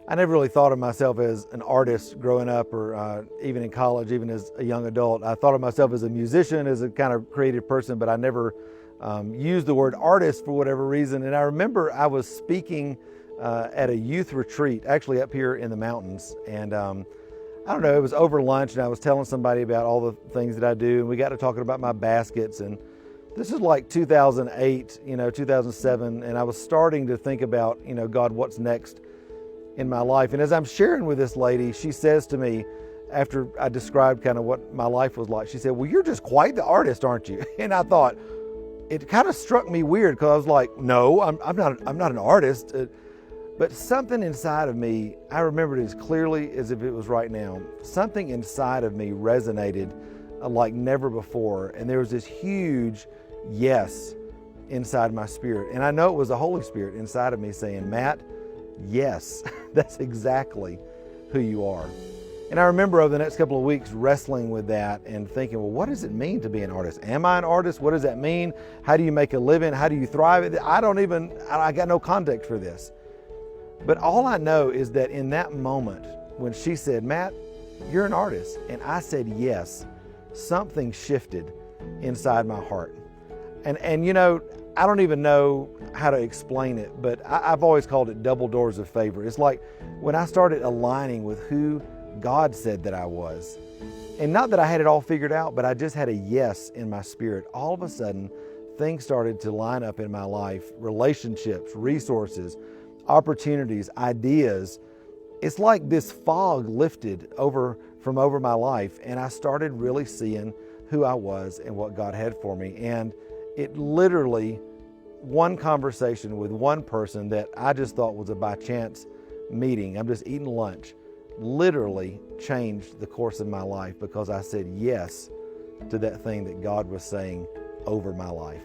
I never really thought of myself as an artist growing up, or even in college, even as a young adult. I thought of myself as a musician, as a kind of creative person, but I never used the word artist for whatever reason. And I remember I was speaking at a youth retreat, actually up here in the mountains. And I don't know, it was over lunch, and I was telling somebody about all the things that I do, and we got to talking about my baskets. And this is like 2008, 2007, and I was starting to think about, God, what's next in my life. And as I'm sharing with this lady, she says to me, after I described kind of what my life was like, she said, "Well, you're just quite the artist, aren't you?" And I thought, it kind of struck me weird, because I was like, no, I'm not an artist. But something inside of me, I remember it as clearly as if it was right now. Something inside of me resonated like never before. And there was this huge yes inside my spirit. And I know it was the Holy Spirit inside of me saying, "Matt, yes, that's exactly who you are." And I remember over the next couple of weeks wrestling with that and thinking, well, what does it mean to be an artist? Am I an artist? What does that mean? How do you make a living? How do you thrive? I got no context for this. But all I know is that in that moment when she said, "Matt, you're an artist," and I said yes, something shifted inside my heart. And I don't even know how to explain it, but I've always called it double doors of favor. It's like when I started aligning with who God said that I was, and not that I had it all figured out, but I just had a yes in my spirit. All of a sudden, things started to line up in my life, relationships, resources, opportunities, ideas. It's like this fog lifted from over my life, and I started really seeing who I was and what God had for me. And it literally, one conversation with one person that I just thought was a by chance meeting, I'm just eating lunch, literally changed the course of my life, because I said yes to that thing that God was saying over my life.